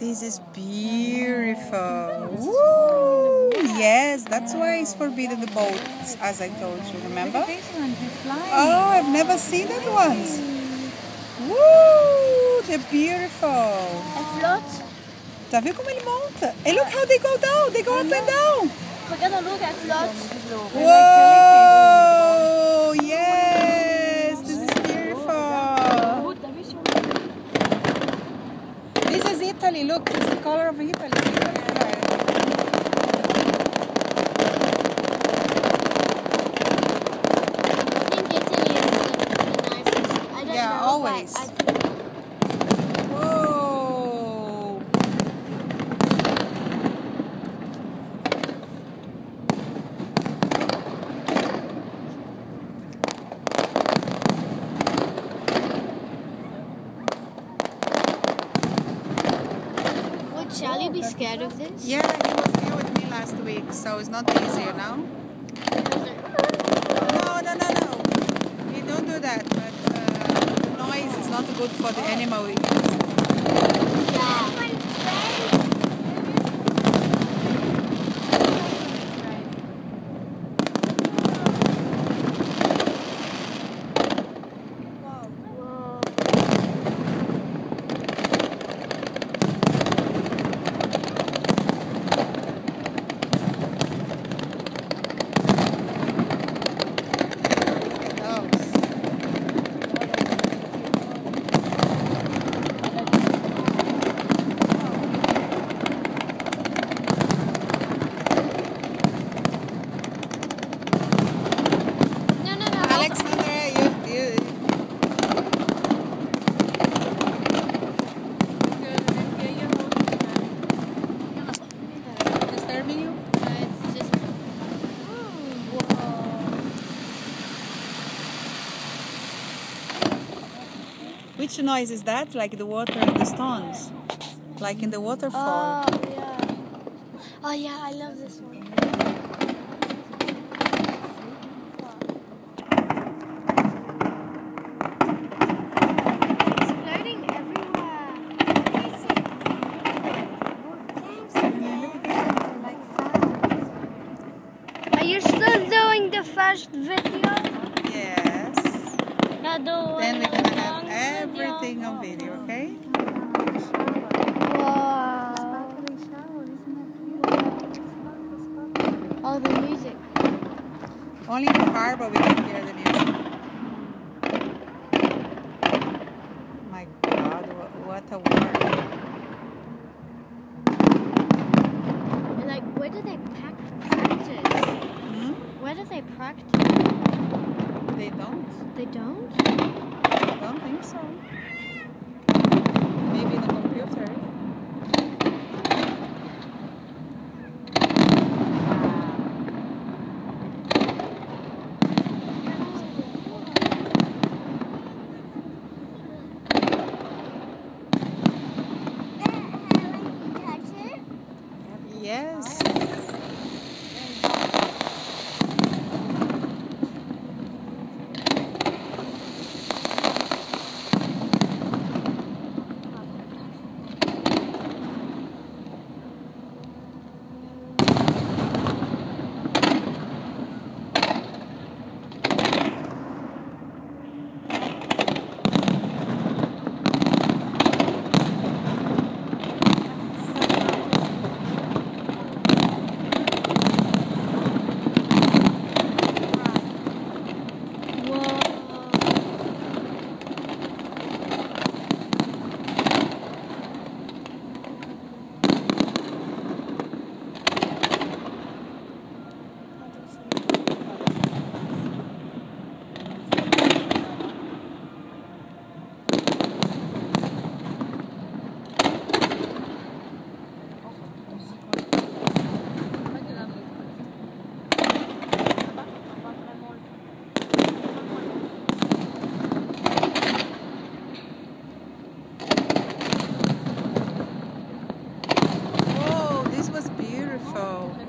This is beautiful. Woo! Yes, that's why it's forbidden the boats, as I told you, remember? Oh, I've never seen that once. Woo! They're beautiful. I float. Tá vendo como ele monta? And look how they go down. They go up and down. We're gonna look at float. Whoa! Yes! This is beautiful. This is Italy. Look, it's the color of Italy. Yeah, always. Whoa! Would Charlie be scared of this? Yeah, he was here with me last week, so it's not easy, you know? No. You don't do that, but the noise is not good for the animal. Which noise is that? Like the water and the stones? Like in the waterfall. Oh, yeah. Oh, yeah, I love this one. It's floating everywhere. Are you still doing the first video? Yes. Now do Then we're gonna have everything on video, okay? Wow. All the music. Only in the harbor we can hear the music. My God, what a work. Like, where do they practice? Where do they practice? They don't. They don't? I don't think so. Maybe in the computer. Yes.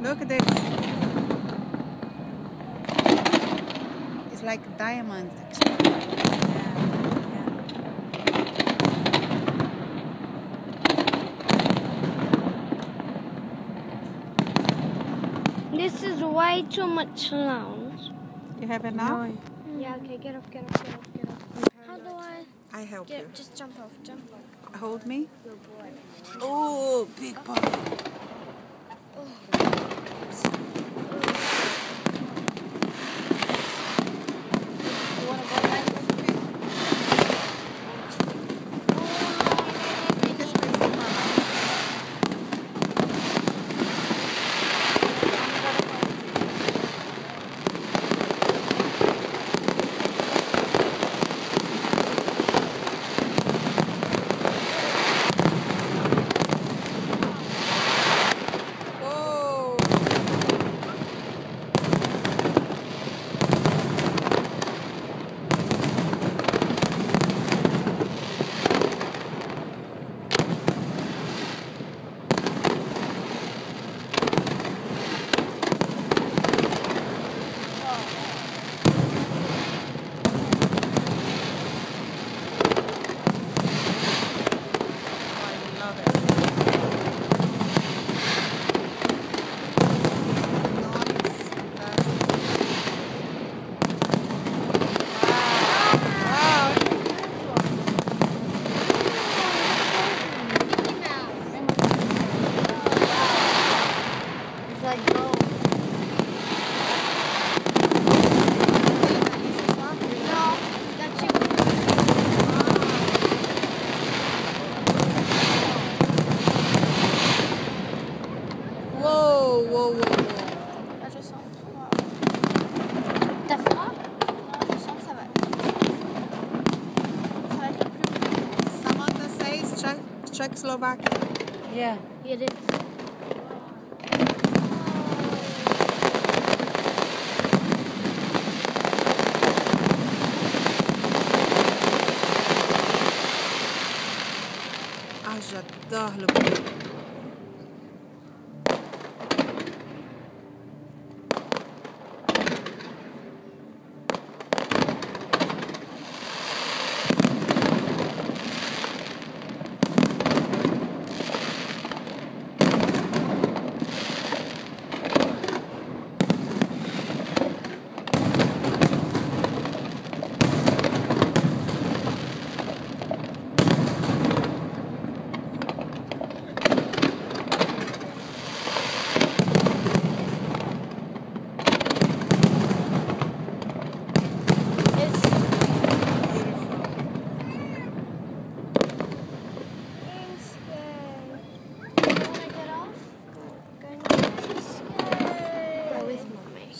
Look at this. It's like diamond. This is way too much lounge. You have enough? Yeah, okay, get off. How do I help you. just jump off. Hold me. Good boy. Oh, big ball. Czechoslovakia. Yeah. It is. Ah, j'adore le bruit.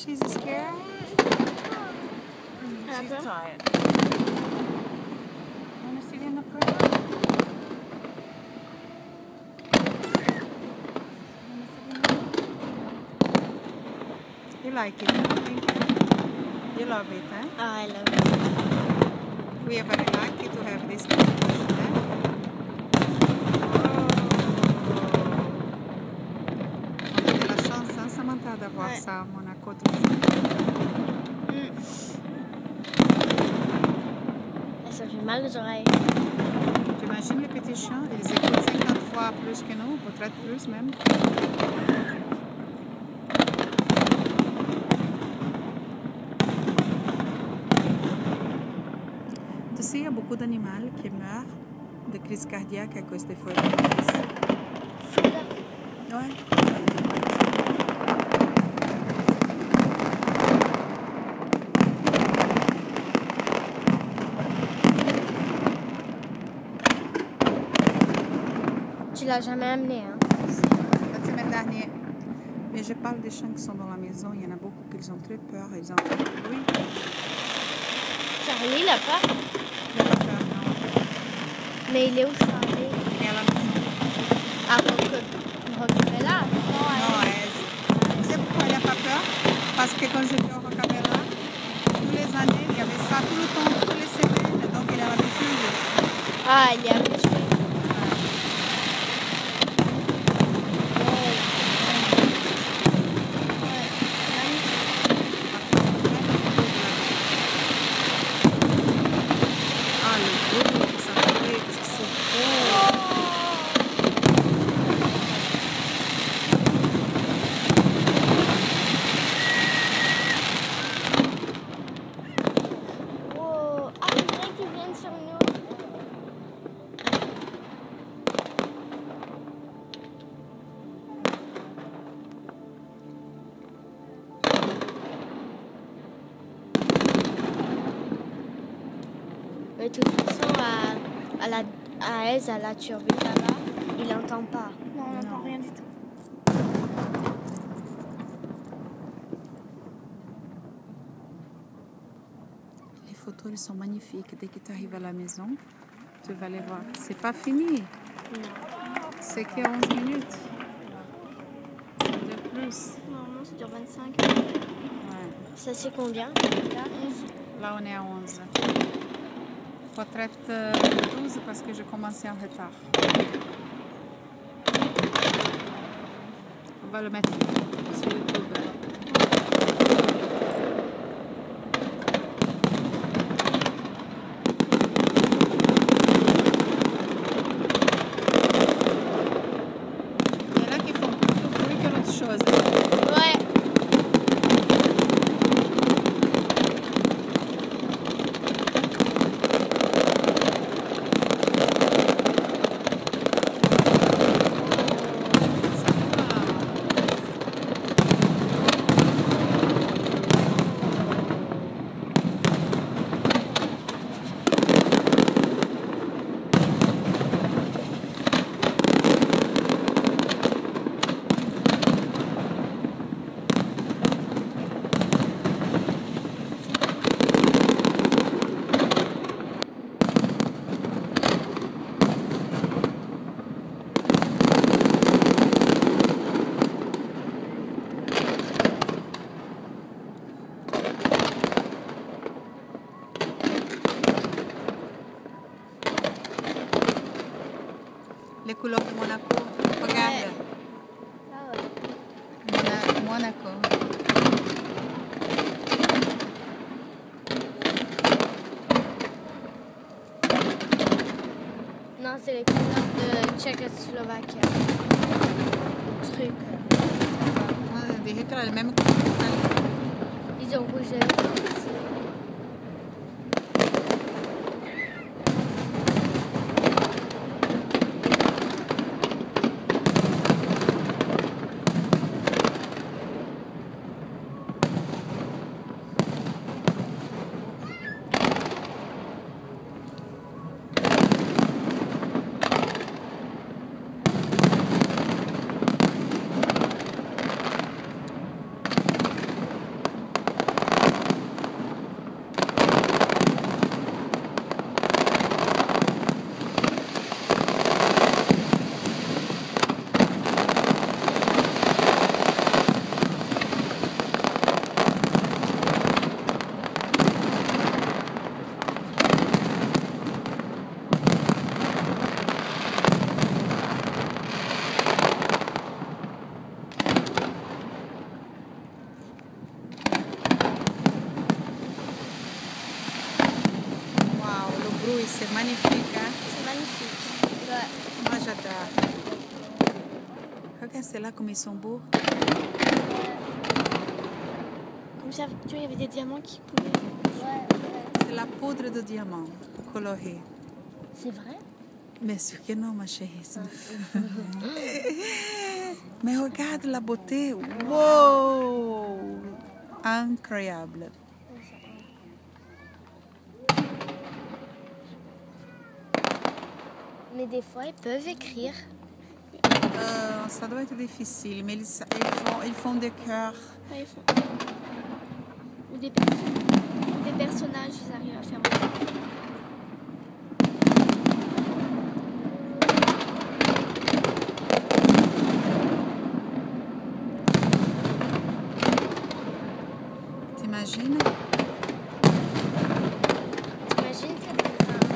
She's scared? She's tired. Want to sit in the pool? You like it, huh? You love it, huh? Oh, I love it. We are very lucky to have this kind of fish, huh? On a de la chance, hein, Samantha, d'avoir ça à Monaco tout le temps. Ça fait mal aux oreilles. Tu imagines les petits chiens? Ils écoutent 50 fois plus que nous, peut-être plus même. Tu sais, il y a beaucoup d'animaux qui meurent de crise cardiaque à cause des feux d'artifice. Ouais. Tu l'as jamais amené, hein? La semaine dernière. Mais je parle des chiens qui sont dans la maison. Il y en a beaucoup qui ont très peur. Ils ont peur. Oui. Charlie, il a peur. Il a peur, non. Mais il est où, Charlie? Il est à la maison. À Rockefeller? Non, tu sais pourquoi il n'a pas peur? Parce que quand j'étais au Rockefeller, tous les années, il y avait ça tout le temps, toutes les semaines. Donc il a l'habitude. Ah, il est habitué. de toute façon, à Aise, à la turbine là-bas, il n'entend pas. Non, on n'entend rien du tout. Les photos, elles sont magnifiques. Dès que tu arrives à la maison, tu vas les voir. C'est pas fini. Non. C'est que 11 minutes. Ça dure plus. Non, ça dure 25. Ouais. Ça c'est combien? Là, 11. Là, on est à 11. Retraite 12 parce que j'ai commencé en retard. On va le mettre sur YouTube. Il y en a qui font plus de bruit que l'autre chose. Ouais. Les couleurs de Monaco. Regarde. Ah ouais. Monaco. Non, c'est les couleurs de Tchécoslovaquie. Truc. On dirait qu'elle a le même couleur. Ils ont rouge et blanc aussi. Oui, c'est magnifique, hein? C'est magnifique. Ouais. Moi, j'adore. Regarde, c'est là comme ils sont beaux. Comme ça, tu vois, il y avait des diamants qui coulaient. C'est la poudre de diamant colorée. C'est vrai? Bien sûr que non, ma chérie. Mais regarde la beauté. Wow! Incroyable. Mais des fois, ils peuvent écrire. Ça doit être difficile, mais ils font des cœurs. Ouais, ils font. Ou des personnages, ils arrivent à faire aussi. T'imagines? T'imagines que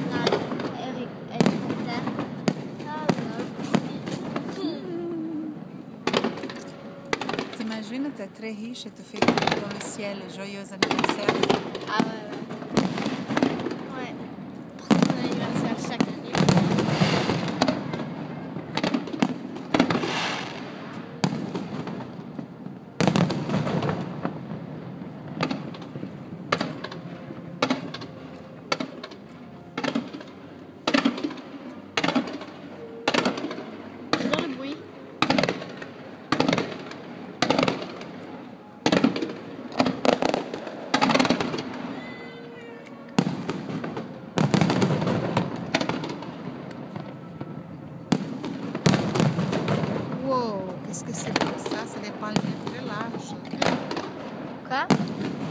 dans un hélicoptère? T'imagines, t'es très riche et tu fais dans le ciel joyeux anniversaire. Ah ouais, ouais. Ouais. Pour son anniversaire chaque année. J'adore le bruit. Qu'est-ce que c'est pour ça? C'est des palmiers très larges. Quoi?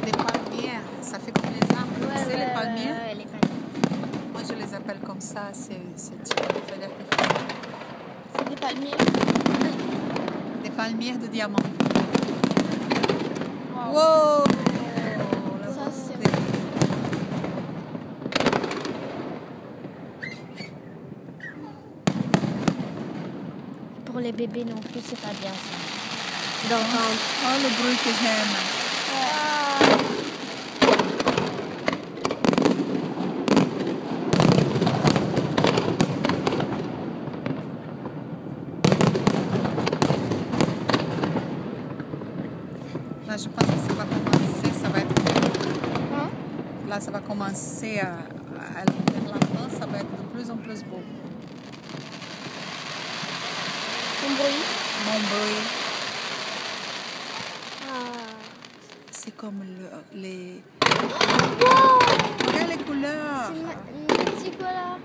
Des palmiers. Ça fait comme les arbres. Tu sais, les palmiers? Ouais, les palmiers. Moi, je les appelle comme ça. C'est des palmiers. des palmiers de diamants. Wow! Ça, c'est Pour les bébés non plus, c'est pas bien ça. D'entendre. Oh, le bruit que j'aime. Là, je pense que ça va commencer, ça va être... Là, ça va commencer à vers la fin, ça va être de plus en plus beau. mon bruit. Mon bruit, Ah. c'est comme les... Wow! Regarde les couleurs. C'est quoi là?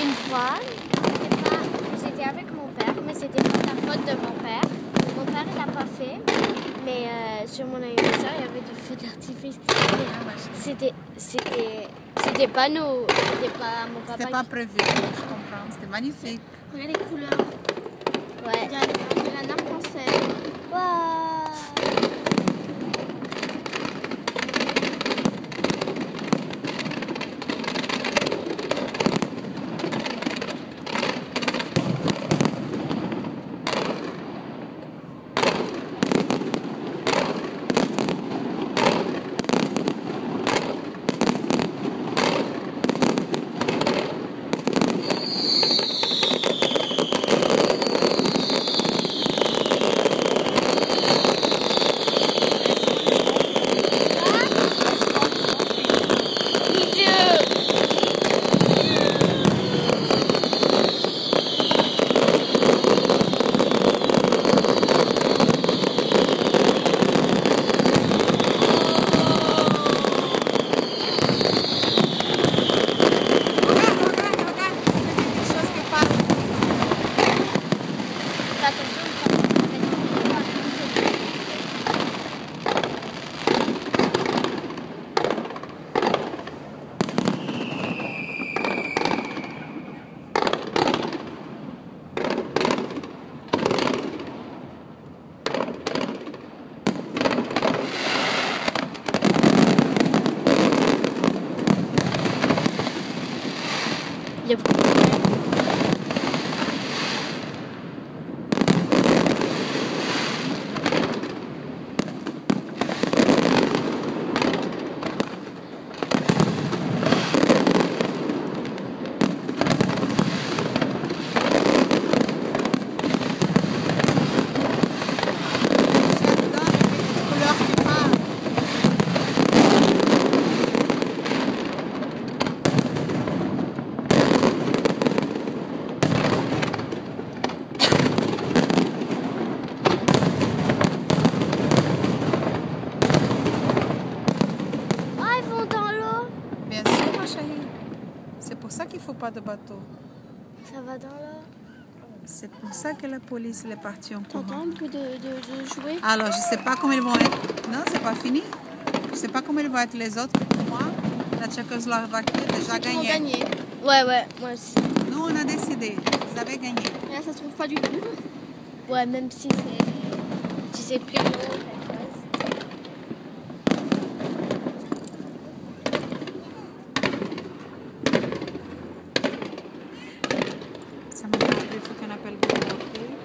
Une fois, j'étais avec mon père, mais c'était pas la faute de mon père. Mon père, il l'a pas fait, mais sur mon anniversaire, il y avait du feu d'artifice. C'était pas nous, c'était pas mon papa. C'était pas prévu, je comprends. C'était magnifique. Regarde les couleurs. Ouais. Il y a un arc-en-ciel. Waouh. Il y a beaucoup de C'est pour ça qu'il ne faut pas de bateau. Ça va dans l'eau. C'est pour ça que la police est partie en courant. T'entends le bruit de jouer? Alors, je ne sais pas comment ils vont être. Non, c'est pas fini. Je ne sais pas comment ils vont être les autres. Pour moi, la Tchécoslovaquie a déjà Ils vont gagné. gagner. Ouais, moi aussi. Nous, on a décidé. Vous avez gagné. Et là, ça se trouve pas du tout. Ouais, même si c'est... Tu sais plus l'eau. Ça m'a rappelé, il faut qu'on appelle beaucoup.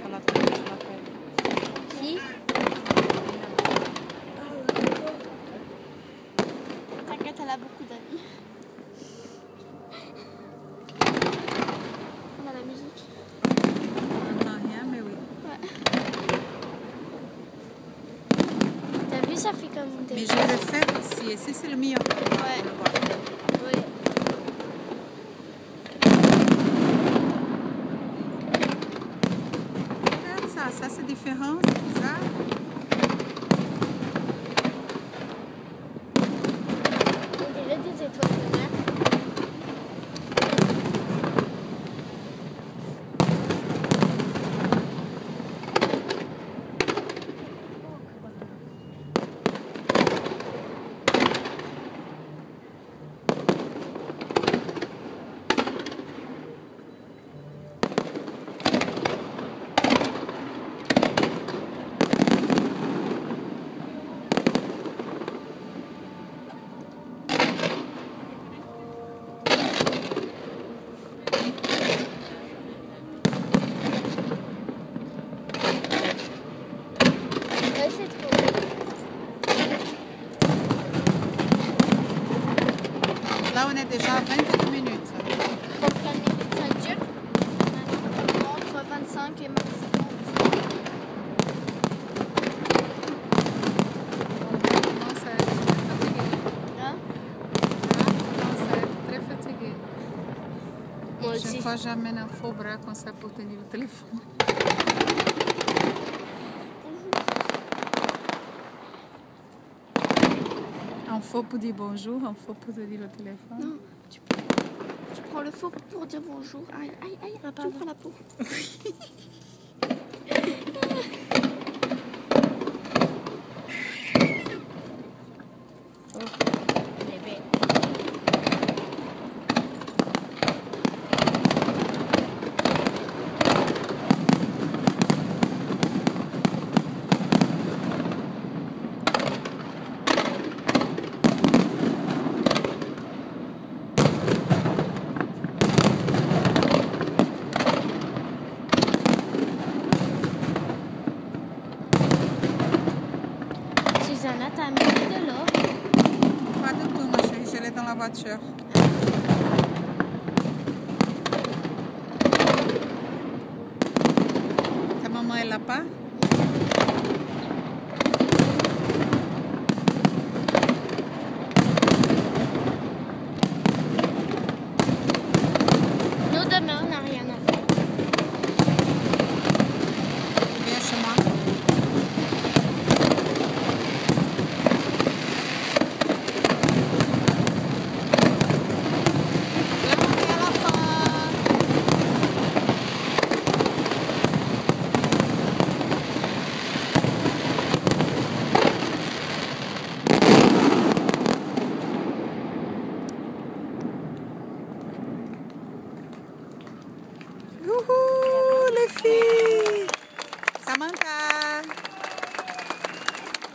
On l'appelle, je l'appelle. Qui? T'inquiète, elle a beaucoup d'amis. On a la musique. On n'entend rien, mais oui. Ouais. T'as vu, ça fait comme des... Mais je vais le faire ici. Ici, c'est le meilleur. Ouais. Ouais. différent, c'est bizarre. On dirait des étoiles de mer. Là, on est déjà à 22 minutes. Combien de minutes ça dure? Entre 25 et max 30. On commence à être très fatigué. Hein? On commence à être très fatigué. Moi Chaque aussi. fois, j'amène un faux bras comme ça pour tenir le téléphone. Un faux pour dire bonjour, un faux pour te dire le téléphone. Non, tu prends le faux pour dire bonjour. Aïe, aïe, aïe, tu prends la peau. Bébé. Susanna, t'as mis de l'eau? Pas du tout, ma chérie, je l'ai dans la voiture. Ta maman, elle l'a pas? Nous, demain, on n'a rien à faire. Viens chez moi. Youhou, les filles! Samantha!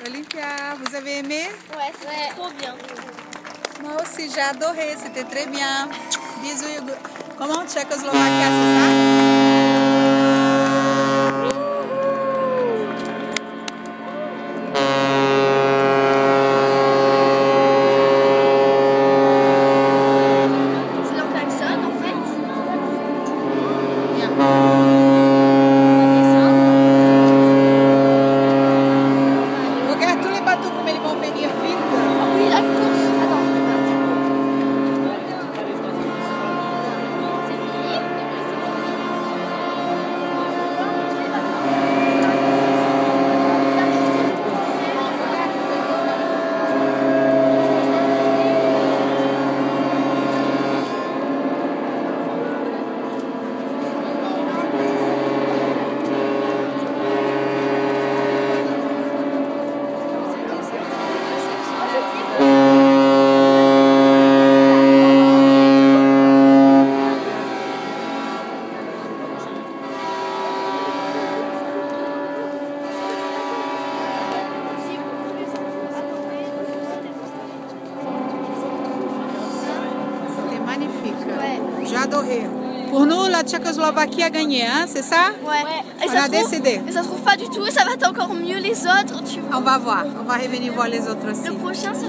Olivia, vous avez aimé? Ouais, c'est trop bien. Moi aussi, j'ai adoré, c'était très bien. Bisous, Hugo. Comment? Tchécoslovaquie, c'est ça? C'est leur klaxon en fait. Bien. Regarde tous les bateaux comme ils vont venir vite. Ah oui, la course. Attends. C'était magnifique. Ouais. J'ai adoré. Pour nous, la Tchécoslovaquie a gagné, hein, c'est ça? Ouais. Et On a décidé. Et ça se trouve pas du tout et ça va être encore mieux les autres, tu vois. On va voir. On va revenir voir les autres aussi. Le prochain, ça